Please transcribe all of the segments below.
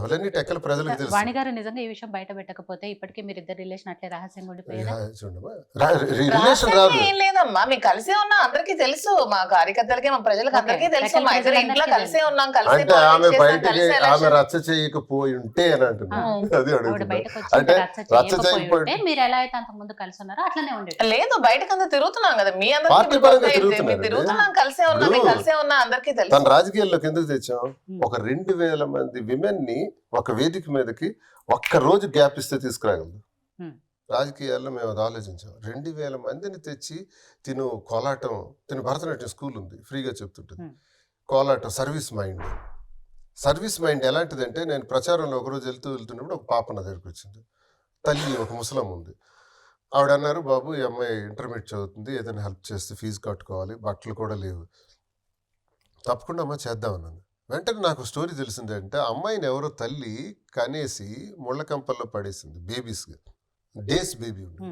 గొడవలన్నీ టెక్కల ప్రజలకు తెలుసు. వాణి గారు నిజంగా ఈ విషయం బయట పెట్టకపోతే ఇప్పటికీ మీరు ఇద్దరు రిలేషన్ అట్లే రహస్యంగా ఉండిపోయేదా? చూడమ్మా రిలేషన్ రహస్యంగా రాదు. ఏం లేదమ్మా, మేము కలిసే ఉన్నా, అందరికీ తెలుసు, మా కార్యకర్తలకి మా ప్రజలకు అందరికీ తెలుసు, మా ఇద్దరు ఇంట్లో కలిసే ఉన్నాం, కలిసి అంటే ఆమె politics చేసాం, బయటకి కలిసి ఆమె election. రచ్చ చేయకపోయి ఉంటే అని అంటున్నాను. అది ఆవిడ అడుగుతున్నా. బయటకు అంటే వచ్చి రచ్చ చేయకపోయి మీరు ఎలా అయితే అంత ముందు కలిసి ఉన్నారో అట్లనే ఉండేది. లేదు, బయటకంతా తిరుగుతున్నాం కదా, మీ పార్టీ అందరికీ పరంగా మేము తిరుగుతున్నారు. తిరుగుతున్నాం, కలిసే ఉన్నాం, మేము కలిసే ఉన్నా, అందరికీ తెలుసు. తన రాజకీయాల్లోకి ఎందుకు తెచ్చాం? ఒక 2000 మంది విమెన్ ని ఒక వేదిక మీదకి ఒక్క రోజు గ్యాప్ ఇస్తే తీసుకురాగలదు. రాజకీయాల్లో మేము అది ఆలోచించాం. 2000 మందిని తెచ్చి తిను కోలాటం, తిను భరతనాట్యం స్కూల్ ఉంది, ఫ్రీగా చెప్తుంటుంది. కోలాటం సర్వీస్ మైండ్ ఎలాంటిదంటే, నేను ప్రచారంలో ఒకరోజు వెళ్తున్నప్పుడు ఒక పాప నా దగ్గరికి వచ్చింది. తల్లి ఒక ముసలం ఉంది. ఆవిడ అన్నారు, బాబు ఈ అమ్మాయి ఇంటర్మీడియట్ చదువుతుంది, ఏదైనా హెల్ప్ చేస్తే ఫీజు కట్టుకోవాలి, బట్టలు కూడా లేవు. తప్పకుండా అమ్మ చేద్దామన్నాను. వెంటనే నాకు స్టోరీ తెలిసిందంటే, అమ్మాయిని ఎవరో తల్లి కనేసి ముళ్ళకంపల్లో పడేసింది, బేబీస్గా డేస్ బేబీ ఉంది.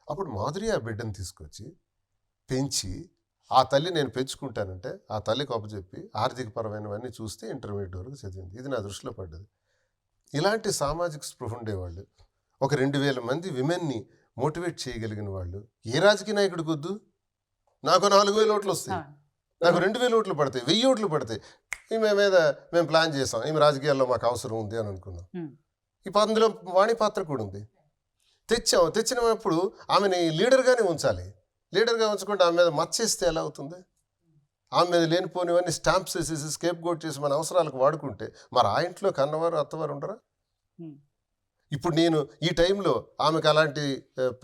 అప్పుడు మాధురి ఆ బిడ్డను తీసుకొచ్చి పెంచి, ఆ తల్లి నేను పెంచుకుంటానంటే ఆ తల్లికి అప్పచెప్పి ఆర్థికపరమైనవన్నీ చూస్తే ఇంటర్మీడియట్ వరకు చదివింది. ఇది నా దృష్టిలో పడ్డది. ఇలాంటి సామాజిక స్పృహ ఉండేవాళ్ళు, ఒక 2000 మంది విమెన్ని మోటివేట్ చేయగలిగిన వాళ్ళు ఏ రాజకీయ నాయకుడికి వద్దు? నాకు 4000 ఓట్లు వస్తాయి, నాకు 2000 ఓట్లు పడతాయి, 1000 ఓట్లు పడతాయి. ఈమె మీద మేము ప్లాన్ చేసాం, ఈమె రాజకీయాల్లో మాకు అవసరం ఉంది అని అనుకున్నాం. అందులో వాణి పాత్ర కూడా ఉంది. తెచ్చినప్పుడు ఆమెని లీడర్గానే ఉంచాలి. లీడర్గా ఉంచుకుంటే ఆమె మీద మచ్చేస్తే ఎలా అవుతుంది? ఆమె మీద లేనిపోనివన్నీ స్టాంప్స్ వేసేసి స్కేప్ గోట్ చేసి మన అవసరాలకు వాడుకుంటే మరి ఆ ఇంట్లో కన్నవారు అత్తవారు ఉండరా? ఇప్పుడు నేను ఈ టైంలో ఆమెకు అలాంటి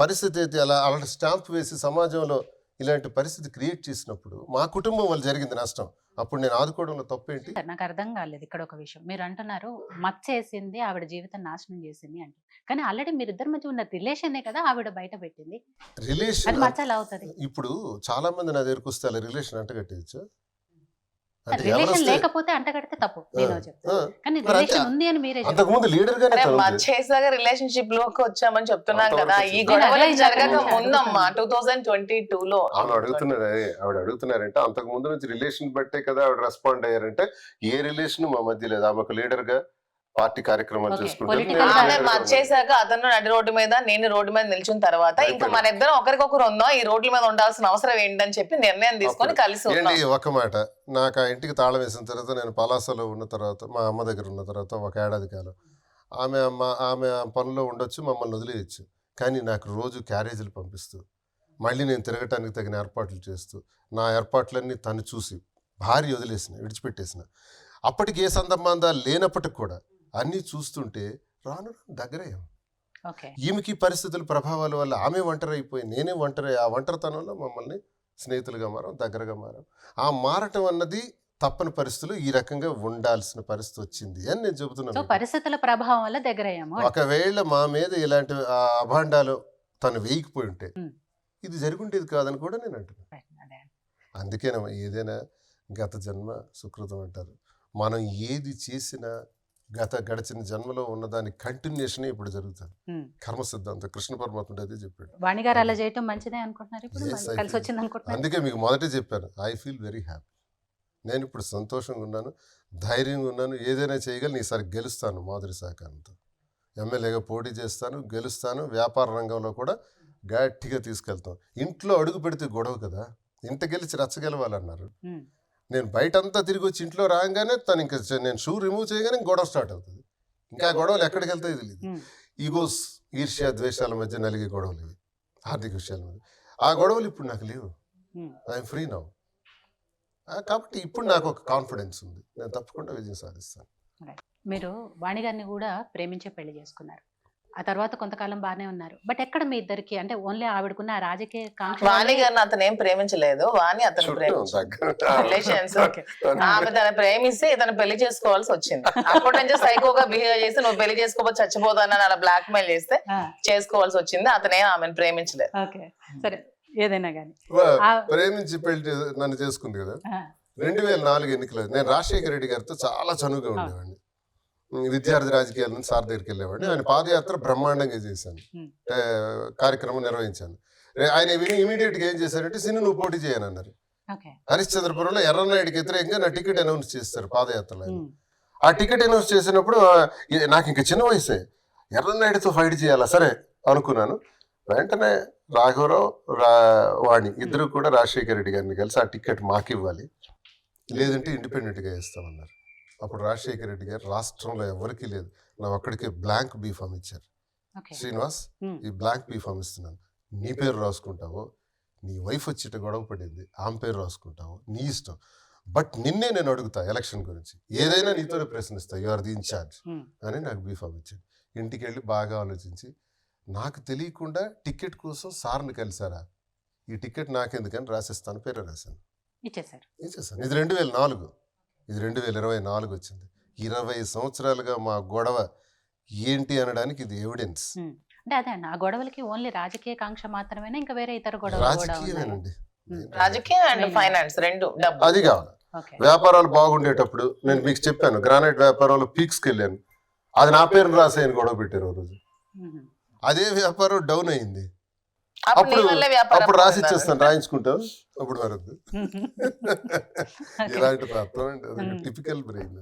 పరిస్థితి అయితే అలాంటి స్టాంప్ వేసి సమాజంలో ఇలాంటి పరిస్థితి క్రియేట్ చేసినప్పుడు మా కుటుంబం వల్ల జరిగింది నష్టం. అప్పుడు నేను ఆదుకోవడంలో తప్పేంటి? నాకు అర్థం కాలేదు ఇక్కడ ఒక విషయం. మీరు అంటున్నారు మచ్చేసింది, ఆవిడ జీవితం నాశనం చేసింది అంటే, కానీ ఆల్రెడీ మీరిద్దరి మధ్య ఉన్న రిలేషనే కదా ఆవిడ బయట పెట్టింది. రిలేషన్ మచ్చ ఎలా అవుతుంది? ఇప్పుడు చాలా మంది నా దగ్గరకు వస్తే అలా రిలేషన్ అంటగట్టేయచ్చు. రిలేషన్ లేకపోతే అంటగడితే తప్పు, నేను చెప్తాను. కానీ రిలేషన్ ఉంది అని మీరే అంతకుముందు లీడర్ గానే చేసాగా రిలేషన్షిప్ లోకి వచ్చామని చెప్తున్నాం కదా. ఈ గొడవలు జరగక ముందమ్మా 2022లో ఆవిడ అడుగుతున్నారంటే, అంతకు ముందు నుంచి రిలేషన్ బట్టే కదా ఆవిడ రెస్పాండ్ అయ్యారంటే, ఏ రిలేషన్ మా మధ్య లేదు. ఆమెకు లీడర్ గా పార్టీ కార్యక్రమాలు చేశాక అతను నడి రోడ్డు మీద, నేను రోడ్డు మీద నిల్చున్న తర్వాత ఇంకా మన ఇద్దరం ఒకరికొకరు ఉందాం, ఈ రోడ్ల మీద ఉండాల్సిన అవసరం ఏంటని చెప్పి నిర్ణయం తీసుకొని కలిసి ఒక మాట. నాకు ఆ ఇంటికి తాళం వేసిన తర్వాత, నేను పలాసలో ఉన్న తర్వాత, మా అమ్మ దగ్గర ఉన్న తర్వాత ఒక ఏడాది కాలం ఆమె పనిలో ఉండొచ్చు, మమ్మల్ని వదిలేయచ్చు. కానీ నాకు రోజు క్యారేజీలు పంపిస్తూ, మళ్ళీ నేను తిరగటానికి తగిన ఏర్పాట్లు చేస్తూ, నా ఏర్పాట్లన్నీ తను చూసి భార్య విడిచిపెట్టేసిన, అప్పటికి ఏ సంబంధాలు లేనప్పటికి కూడా అన్నీ చూస్తుంటే రాను దగ్గరయ్యాం. ఈమెకి పరిస్థితుల ప్రభావాల వల్ల ఆమె ఒంటరి అయిపోయి, నేనే ఒంటరి. ఆ ఒంటరితనంలో మమ్మల్ని స్నేహితులుగా మారాం, దగ్గరగా మారాం. ఆ మారటం అన్నది తప్పని పరిస్థితులు ఈ రకంగా ఉండాల్సిన పరిస్థితి వచ్చింది అని నేను చెబుతున్నాను. పరిస్థితుల ప్రభావం వల్ల దగ్గరయ్యాము. ఒకవేళ మా మీద ఇలాంటి అభాండాలు తను వేయకపోయి ఉంటే ఇది జరుగుంటేది కాదని కూడా నేను అంటున్నాను. అందుకేనా ఏదైనా గత జన్మ సుకృతం అంటారు. మనం ఏది చేసినా గడిచిన జన్మలో ఉన్న దాని కంటిన్యూషన్ ఇప్పుడు జరుగుతుంది. కర్మ సిద్ధాంతం కృష్ణ పరమాత్ముడు అదే చెప్పాడు. వాణి గారు అలా చేయటం మంచిదే అనుకుంటున్నారు, కలిసి వచ్చింది అనుకుంటున్నారు. అందుకే మీకు మొదటే చెప్పాను, ఐ ఫీల్ వెరీ హ్యాపీ. నేను ఇప్పుడు సంతోషంగా ఉన్నాను, ధైర్యంగా ఉన్నాను. ఏదైనా చేయగలను. ఈసారి గెలుస్తాను మాధురి సహకారంతో. ఎమ్మెల్యేగా పోటీ చేస్తాను, గెలుస్తాను. వ్యాపార రంగంలో కూడా గట్టిగా తీసుకెళ్తాం. ఇంట్లో అడుగు పెడితే గొడవ కదా, ఇంట గెలిచి రచ్చగెలవాలన్నారు. నేను బయటంతా తిరిగి వచ్చి ఇంట్లో రాగానే తను ఇంకా నేను షూ రిమూవ్ చేయగానే గొడవ స్టార్ట్ అవుతుంది. ఇంకా గొడవలు ఎక్కడికి వెళ్తాయి తెలియదు. ఈగోస్, ఈర్ష్య, ద్వేషాల మధ్య నలిగే గొడవలు ఇవి, ఆర్థిక విషయాల మధ్య. ఆ గొడవలు ఇప్పుడు నాకు లేవు. I'm free now. కాబట్టి ఇప్పుడు నాకు ఒక కాన్ఫిడెన్స్ ఉంది, నేను తప్పకుండా విజయం సాధిస్తాను. మీరు వాణి గారిని కూడా ప్రేమించే పెళ్లి చేసుకున్నారు. ఆ తర్వాత కొంతకాలం బాగానే ఉన్నారు. బట్ ఎక్కడ మీ ఇద్దరికి అంటే ఓన్లీ ఆవిడకున్న రాజకీయ కాంక్ష? వాణి గారిని అతను ఏం ప్రేమించలేదు, వాణి అతను రిలేషన్స్. ఆమె తను ప్రేమిస్తే ఇతను పెళ్లి చేసుకోవాల్సి వచ్చింది. అప్పటి నుంచి సైకోగా బిహేవ్ చేసి, నువ్వు పెళ్లి చేసుకోకపోతే చచ్చిపోతానని అలా బ్లాక్ మెయిల్ చేస్తే చేసుకోవాల్సి వచ్చింది. అతనే ఆమెను ప్రేమించలేదు. సరే, ఏదైనా కానీ ప్రేమించి పెళ్లి నన్ను చేసుకుంది కదా. 2004 ఎన్నికలు నేను రాజశేఖర రెడ్డి గారితో చాలా చనువుగా ఉండేవాడిని. విద్యార్థి రాజకీయాల నుంచి సార్ దగ్గరికి వెళ్ళేవాడిని. ఆయన పాదయాత్ర బ్రహ్మాండంగా చేశాను, కార్యక్రమం నిర్వహించాను. ఆయన ఇమీడియట్గా ఏం చేశారంటే, సిని నువ్వు పోటీ చేయనన్నారు. హరిశ్చంద్రపురంలో ఎర్రనాయుడికి వ్యతిరేకంగా నా టికెట్ అనౌన్స్ చేస్తారు పాదయాత్రలో. ఆ టికెట్ అనౌన్స్ చేసినప్పుడు నాకు ఇంకా చిన్న వయసే, ఎర్రనాయుడుతో ఫైట్ చేయాలా సరే అనుకున్నాను. వెంటనే రాఘవరావు వాణి ఇద్దరు కూడా రాజశేఖర రెడ్డి గారిని కలిసి ఆ టికెట్ మాకు ఇవ్వాలి, లేదంటే ఇండిపెండెంట్గా ఇస్తామన్నారు. అప్పుడు రాజశేఖర రెడ్డి గారు రాష్ట్రంలో ఎవరికీ లేదు, నా ఒక్కడికే బ్లాంక్ బీఫామ్ ఇచ్చారు. శ్రీనివాస్, ఈ బ్లాంక్ బీఫామ్ ఇస్తున్నాను, నీ పేరు రాసుకుంటావో, నీ వైఫ్ వచ్చేట గొడవ పడింది ఆమె పేరు రాసుకుంటావు, నీ ఇష్టం, బట్ నిన్నే నేను అడుగుతా ఎలక్షన్ గురించి, ఏదైనా నీతోనే ప్రశ్నిస్తా, యు ఆర్ ది ఇన్ఛార్జ్ అని నాకు బీఫామ్ ఇచ్చాడు. ఇంటికి వెళ్ళి బాగా ఆలోచించి, నాకు తెలియకుండా టికెట్ కోసం సార్ని కలిసారా, ఈ టికెట్ నాకెందుకని రాసిస్తాను, పేరు రాశాను, ఇచ్చేసాను. ఇది 2004, ఇది 2024 వచ్చింది. 20 సంవత్సరాలుగా మా గొడవ ఏంటి అనడానికి ఇది ఎవిడెన్స్. అంటే అదే ఆ గొడవలకి ఓన్లీ రాజకీయ కాంక్ష మాత్రమేనా, ఇంకా వేరే ఇతర గొడవలు కూడా ఉన్నాయా? రాజకీయమేనండి, రాజకీయ అండ్ ఫైనాన్స్ రెండు, డబ్బు అది కావాలి. వ్యాపారాలు బాగుండేటప్పుడు నేను మీకు చెప్పాను, గ్రానైట్ వ్యాపారంలో పీక్స్కి వెళ్ళాను, అది నా పేరు రాసేయని గొడవ పెట్టారు రోజు. అదే వ్యాపారం డౌన్ అయింది, అప్పుడు రాసి ఇచ్చేస్తాను, రాయించుకుంటాం, అప్పుడు వరకు. ఇలాంటి తత్వం అంటే టిపికల్ బ్రెయిన్.